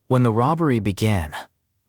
When the robbery began,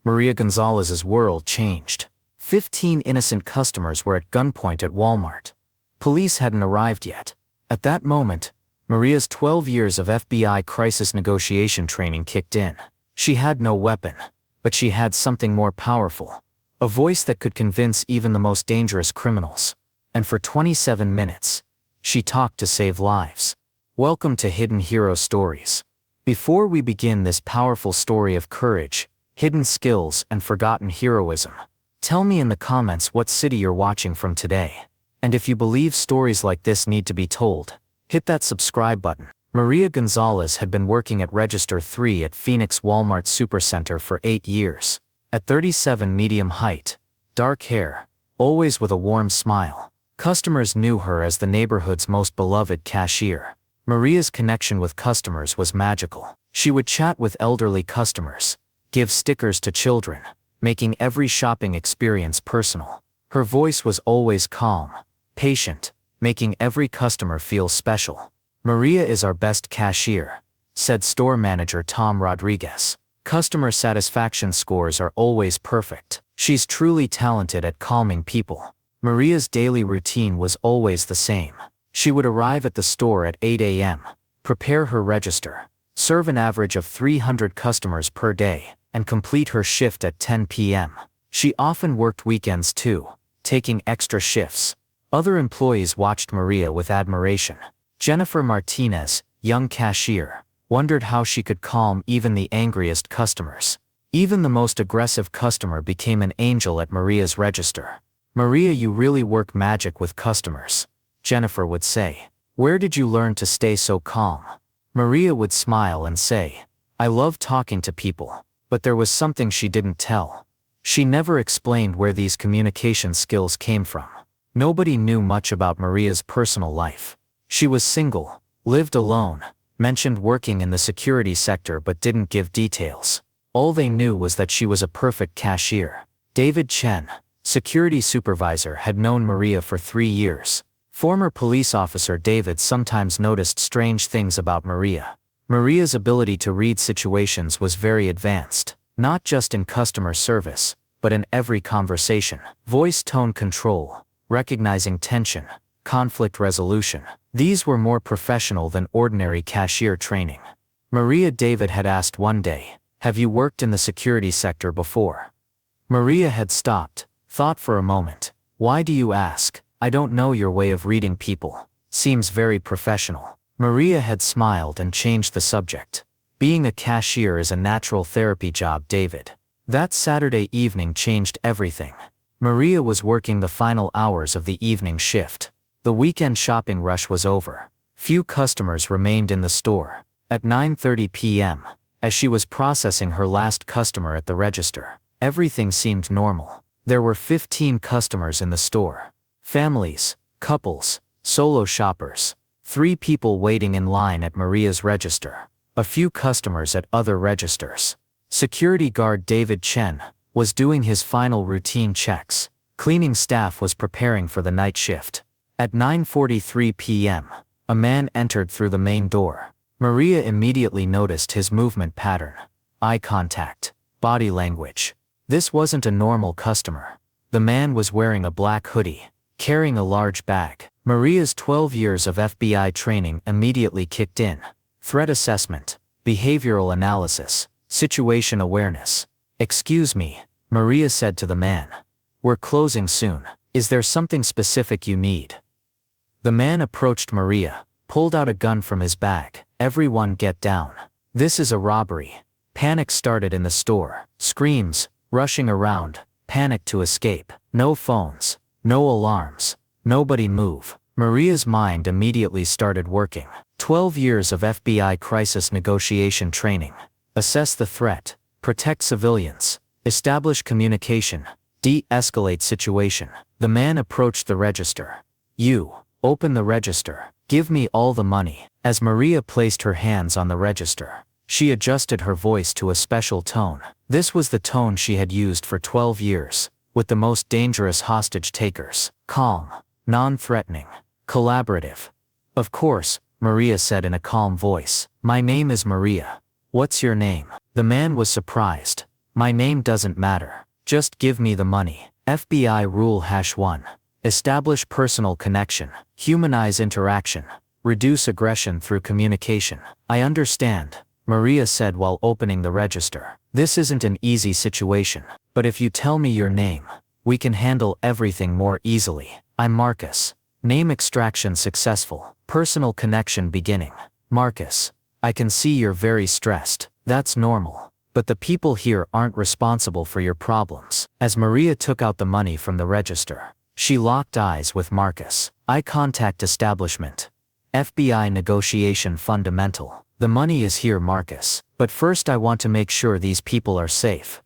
Maria Gonzalez's world changed. 15 innocent customers were at gunpoint at Walmart. Police hadn't arrived yet. At that moment, Maria's 12 years of FBI crisis negotiation training kicked in. She had no weapon, but she had something more powerful. A voice that could convince even the most dangerous criminals. And for 27 minutes, she talked to save lives. Welcome to Hidden Hero Stories. Before we begin this powerful story of courage, hidden skills, and forgotten heroism, tell me in the comments what city you're watching from today. And if you believe stories like this need to be told, hit that subscribe button. Maria Gonzalez had been working at Register 3 at Phoenix Walmart Supercenter for 8 years. At 37, medium height, dark hair, always with a warm smile, customers knew her as the neighborhood's most beloved cashier. Maria's connection with customers was magical. She would chat with elderly customers, give stickers to children, making every shopping experience personal. Her voice was always calm, patient, making every customer feel special. "Maria is our best cashier," said store manager Tom Rodriguez. "Customer satisfaction scores are always perfect. She's truly talented at calming people." Maria's daily routine was always the same. She would arrive at the store at 8 a.m., prepare her register, serve an average of 300 customers per day, and complete her shift at 10 p.m. She often worked weekends too, taking extra shifts. Other employees watched Maria with admiration. Jennifer Martinez, young cashier, wondered how she could calm even the angriest customers. Even the most aggressive customer became an angel at Maria's register. "Maria, you really work magic with customers," Jennifer would say. "Where did you learn to stay so calm?" Maria would smile and say, "I love talking to people." But there was something she didn't tell. She never explained where these communication skills came from. Nobody knew much about Maria's personal life. She was single, lived alone, mentioned working in the security sector but didn't give details. All they knew was that she was a perfect cashier. David Chen, security supervisor, had known Maria for 3 years. Former police officer David sometimes noticed strange things about Maria. Maria's ability to read situations was very advanced, not just in customer service, but in every conversation. Voice tone control, recognizing tension, conflict resolution. These were more professional than ordinary cashier training. Maria, David had asked one day, "Have you worked in the security sector before?" Maria had stopped, thought for a moment. "Why do you ask? I don't know. Your way of reading people seems very professional." Maria had smiled and changed the subject. "Being a cashier is a natural therapy job, David." That Saturday evening changed everything. Maria was working the final hours of the evening shift. The weekend shopping rush was over. Few customers remained in the store. At 9:30 p.m., as she was processing her last customer at the register, everything seemed normal. There were 15 customers in the store. Families, couples, solo shoppers. 3 people waiting in line at Maria's register. A few customers at other registers. Security guard David Chen was doing his final routine checks. Cleaning staff was preparing for the night shift. At 9:43 p.m., a man entered through the main door. Maria immediately noticed his movement pattern, eye contact, body language. This wasn't a normal customer. The man was wearing a black hoodie, carrying a large bag. Maria's 12 years of FBI training immediately kicked in. Threat assessment, behavioral analysis, situation awareness. "Excuse me," Maria said to the man. "We're closing soon. Is there something specific you need?" The man approached Maria, pulled out a gun from his bag. "Everyone get down. This is a robbery." Panic started in the store. Screams, rushing around, panic to escape. No phones, no alarms, nobody move. Maria's mind immediately started working. 12 years of FBI crisis negotiation training. Assess the threat, protect civilians, establish communication, de-escalate situation. The man approached the register. "You, open the register. Give me all the money." As Maria placed her hands on the register, she adjusted her voice to a special tone. This was the tone she had used for 12 years, with the most dangerous hostage takers. Calm, non-threatening, collaborative. "Of course," Maria said in a calm voice. "My name is Maria. What's your name?" The man was surprised. My name doesn't matter. Just give me the money. FBI Rule #1. Establish personal connection. Humanize interaction. Reduce aggression through communication. I understand, Maria said while opening the register. This isn't an easy situation, but if you tell me your name, we can handle everything more easily. I'm Marcus. Name extraction successful. Personal connection beginning. Marcus, I can see you're very stressed. That's normal. But the people here aren't responsible for your problems. As Maria took out the money from the register, she locked eyes with Marcus. Eye contact establishment. FBI negotiation fundamental. The money is here, Marcus. But first I want to make sure these people are safe.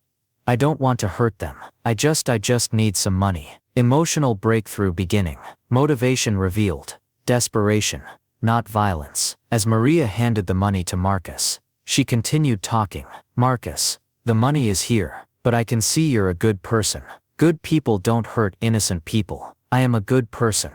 I don't want to hurt them. I just need some money. Emotional breakthrough beginning. Motivation revealed. Desperation, not violence. As Maria handed the money to Marcus, she continued talking. Marcus, the money is here, but I can see you're a good person. Good people don't hurt innocent people. I am a good person.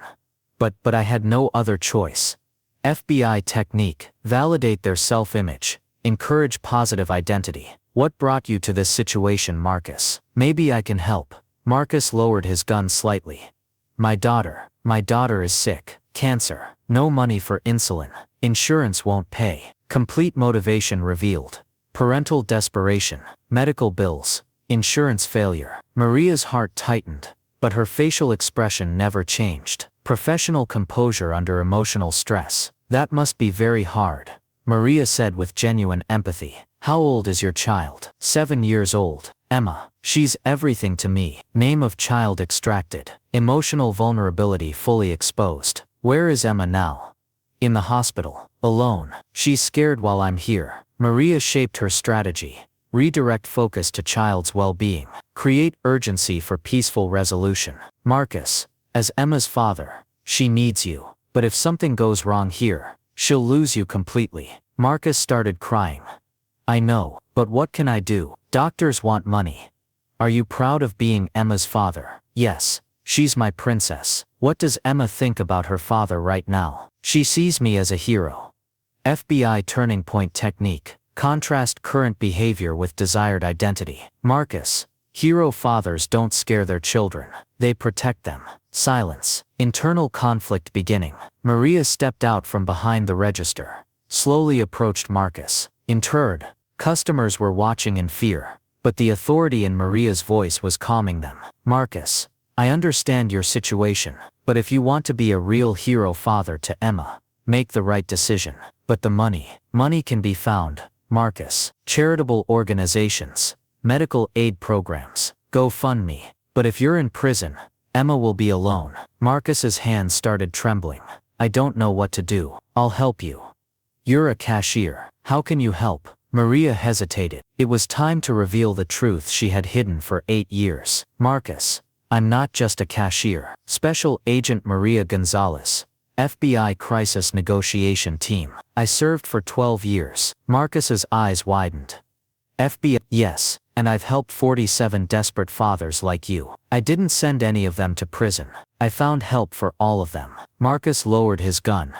But I had no other choice. FBI technique. Validate their self-image. Encourage positive identity. What brought you to this situation, Marcus? Maybe I can help. Marcus lowered his gun slightly. My daughter is sick. Cancer. No money for insulin. Insurance won't pay. Complete motivation revealed. Parental desperation. Medical bills. Insurance failure. Maria's heart tightened, but her facial expression never changed. Professional composure under emotional stress. That must be very hard, Maria said with genuine empathy. How old is your child? 7 years old. Emma. She's everything to me. Name of child extracted. Emotional vulnerability fully exposed. Where is Emma now? In the hospital. Alone. She's scared while I'm here. Maria shaped her strategy. Redirect focus to child's well-being. Create urgency for peaceful resolution. Marcus, as Emma's father, she needs you. But if something goes wrong here, she'll lose you completely. Marcus started crying. I know, but what can I do? Doctors want money. Are you proud of being Emma's father? Yes, she's my princess. What does Emma think about her father right now? She sees me as a hero. FBI turning point technique. Contrast current behavior with desired identity. Marcus, hero fathers don't scare their children. They protect them. Silence. Internal conflict beginning. Maria stepped out from behind the register. Slowly approached Marcus. Interred. Customers were watching in fear, but the authority in Maria's voice was calming them. Marcus, I understand your situation, but if you want to be a real hero father to Emma, make the right decision. But the money can be found. Marcus, charitable organizations, medical aid programs, GoFundMe. But if you're in prison, Emma will be alone. Marcus's hands started trembling. I don't know what to do. I'll help you. You're a cashier. How can you help? Maria hesitated. It was time to reveal the truth she had hidden for 8 years. Marcus, I'm not just a cashier. Special Agent Maria Gonzalez, FBI Crisis Negotiation Team. I served for 12 years. Marcus's eyes widened. FBI, yes, and I've helped 47 desperate fathers like you. I didn't send any of them to prison. I found help for all of them. Marcus lowered his gun.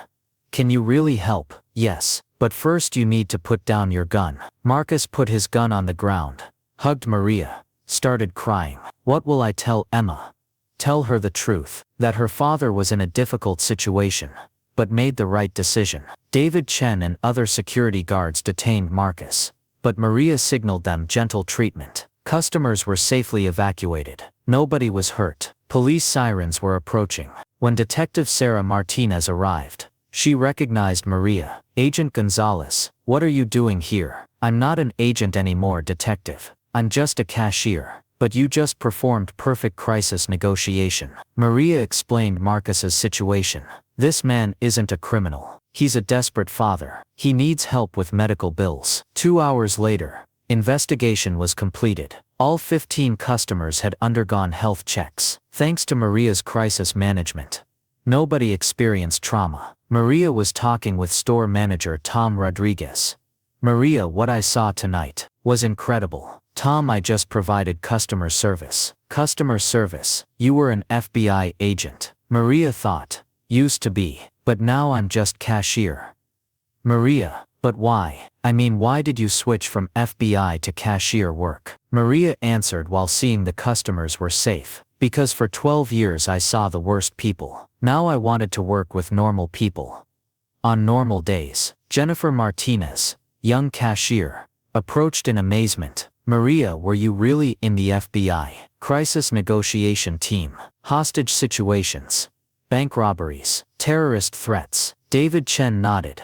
Can you really help? Yes, but first you need to put down your gun. Marcus put his gun on the ground, hugged Maria, started crying. What will I tell Emma? Tell her the truth, that her father was in a difficult situation, but made the right decision. David Chen and other security guards detained Marcus, but Maria signaled them gentle treatment. Customers were safely evacuated. Nobody was hurt. Police sirens were approaching. When Detective Sarah Martinez arrived, she recognized Maria. Agent Gonzalez, what are you doing here? I'm not an agent anymore, Detective. I'm just a cashier. But you just performed perfect crisis negotiation. Maria explained Marcus's situation. This man isn't a criminal. He's a desperate father. He needs help with medical bills. 2 hours later, investigation was completed. All 15 customers had undergone health checks. Thanks to Maria's crisis management, nobody experienced trauma. Maria was talking with store manager Tom Rodriguez. Maria, what I saw tonight was incredible. Tom, I just provided customer service. Customer service? You were an FBI agent. Maria thought. Used to be, but now I'm just cashier. Maria, But why? I mean, why did you switch from FBI to cashier work? Maria answered while seeing the customers were safe. Because for 12 years I saw the worst people. Now I wanted to work with normal people. On normal days, Jennifer Martinez, young cashier, approached in amazement. Maria, were you really in the FBI? Crisis negotiation team, hostage situations, bank robberies, terrorist threats. David Chen nodded.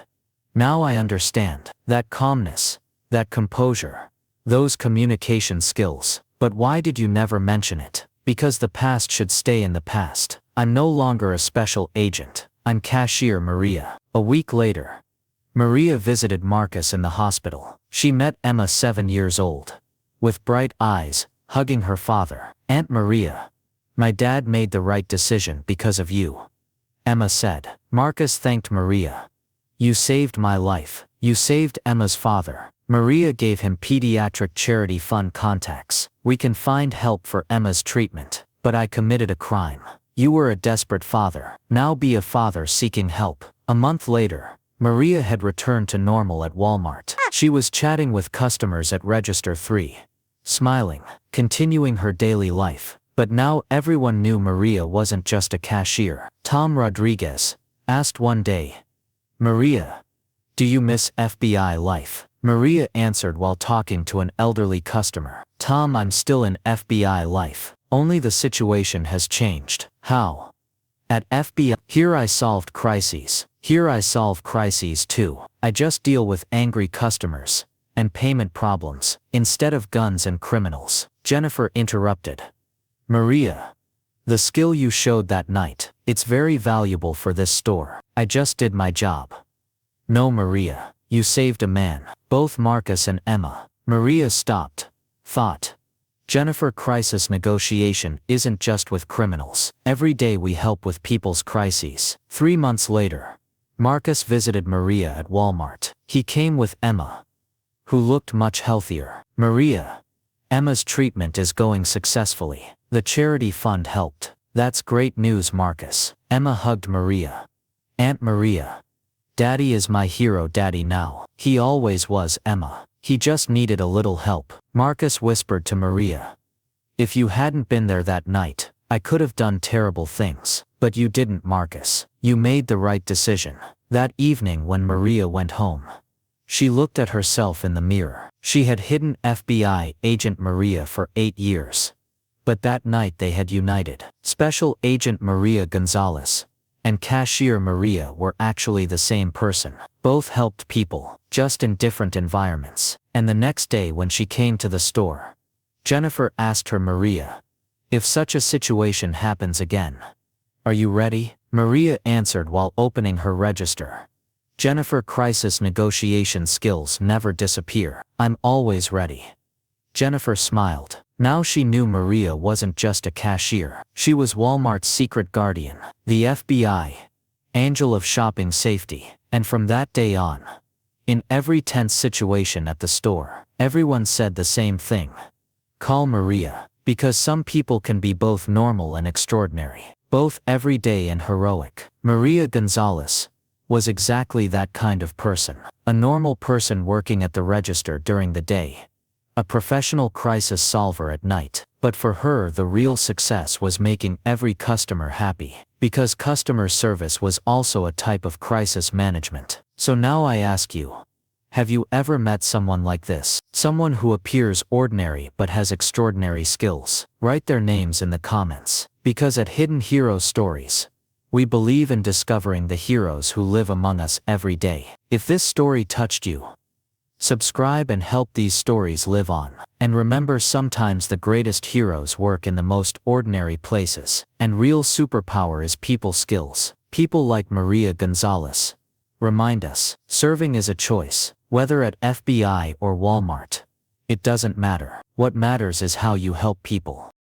Now I understand. That calmness, that composure, those communication skills. But why did you never mention it? Because the past should stay in the past. I'm no longer a special agent. I'm Cashier Maria. A week later, Maria visited Marcus in the hospital. She met Emma, 7 years old, with bright eyes, hugging her father. Aunt Maria, my dad made the right decision because of you, Emma said. Marcus thanked Maria. You saved my life. You saved Emma's father. Maria gave him pediatric charity fund contacts. We can find help for Emma's treatment. But I committed a crime. You were a desperate father. Now be a father seeking help. A month later, Maria had returned to normal at Walmart. She was chatting with customers at Register 3, smiling, continuing her daily life. But now everyone knew Maria wasn't just a cashier. Tom Rodriguez asked one day, Maria, do you miss FBI life? Maria answered while talking to an elderly customer. Tom, I'm still in FBI life. Only the situation has changed. How? At FBI, here I solved crises. Here I solve crises too. I just deal with angry customers and payment problems instead of guns and criminals. Jennifer interrupted. Maria, the skill you showed that night, it's very valuable for this store. I just did my job. No, Maria, you saved a man. Both Marcus and Emma. Maria stopped, thought. Jennifer, crisis negotiation isn't just with criminals. Every day we help with people's crises. 3 months later, Marcus visited Maria at Walmart. He came with Emma, who looked much healthier. Maria, Emma's treatment is going successfully. The charity fund helped. That's great news, Marcus. Emma hugged Maria. Aunt Maria, Daddy is my hero. Daddy now. He always was, Emma. He just needed a little help. Marcus whispered to Maria. If you hadn't been there that night, I could have done terrible things. But you didn't, Marcus. You made the right decision. That evening when Maria went home, she looked at herself in the mirror. She had hidden FBI Agent Maria for 8 years. But that night they had united. Special Agent Maria Gonzalez and Cashier Maria were actually the same person. Both helped people, just in different environments. And the next day when she came to the store, Jennifer asked her, Maria, if such a situation happens again, are you ready? Maria answered while opening her register. Jennifer, crisis negotiation skills never disappear. I'm always ready. Jennifer smiled. Now she knew Maria wasn't just a cashier. She was Walmart's secret guardian, the FBI, angel of shopping safety. And from that day on, in every tense situation at the store, everyone said the same thing. Call Maria, because some people can be both normal and extraordinary, both everyday and heroic. Maria Gonzalez was exactly that kind of person. A normal person working at the register during the day, a professional crisis solver at night. But for her, the real success was making every customer happy, because customer service was also a type of crisis management. So now I ask you, have you ever met someone like this? Someone who appears ordinary but has extraordinary skills? Write their names in the comments, because at Hidden Hero Stories, we believe in discovering the heroes who live among us every day. If this story touched you, subscribe and help these stories live on. And remember, sometimes the greatest heroes work in the most ordinary places. And real superpower is people skills. People like Maria Gonzalez remind us, serving is a choice, whether at FBI or Walmart. It doesn't matter. What matters is how you help people.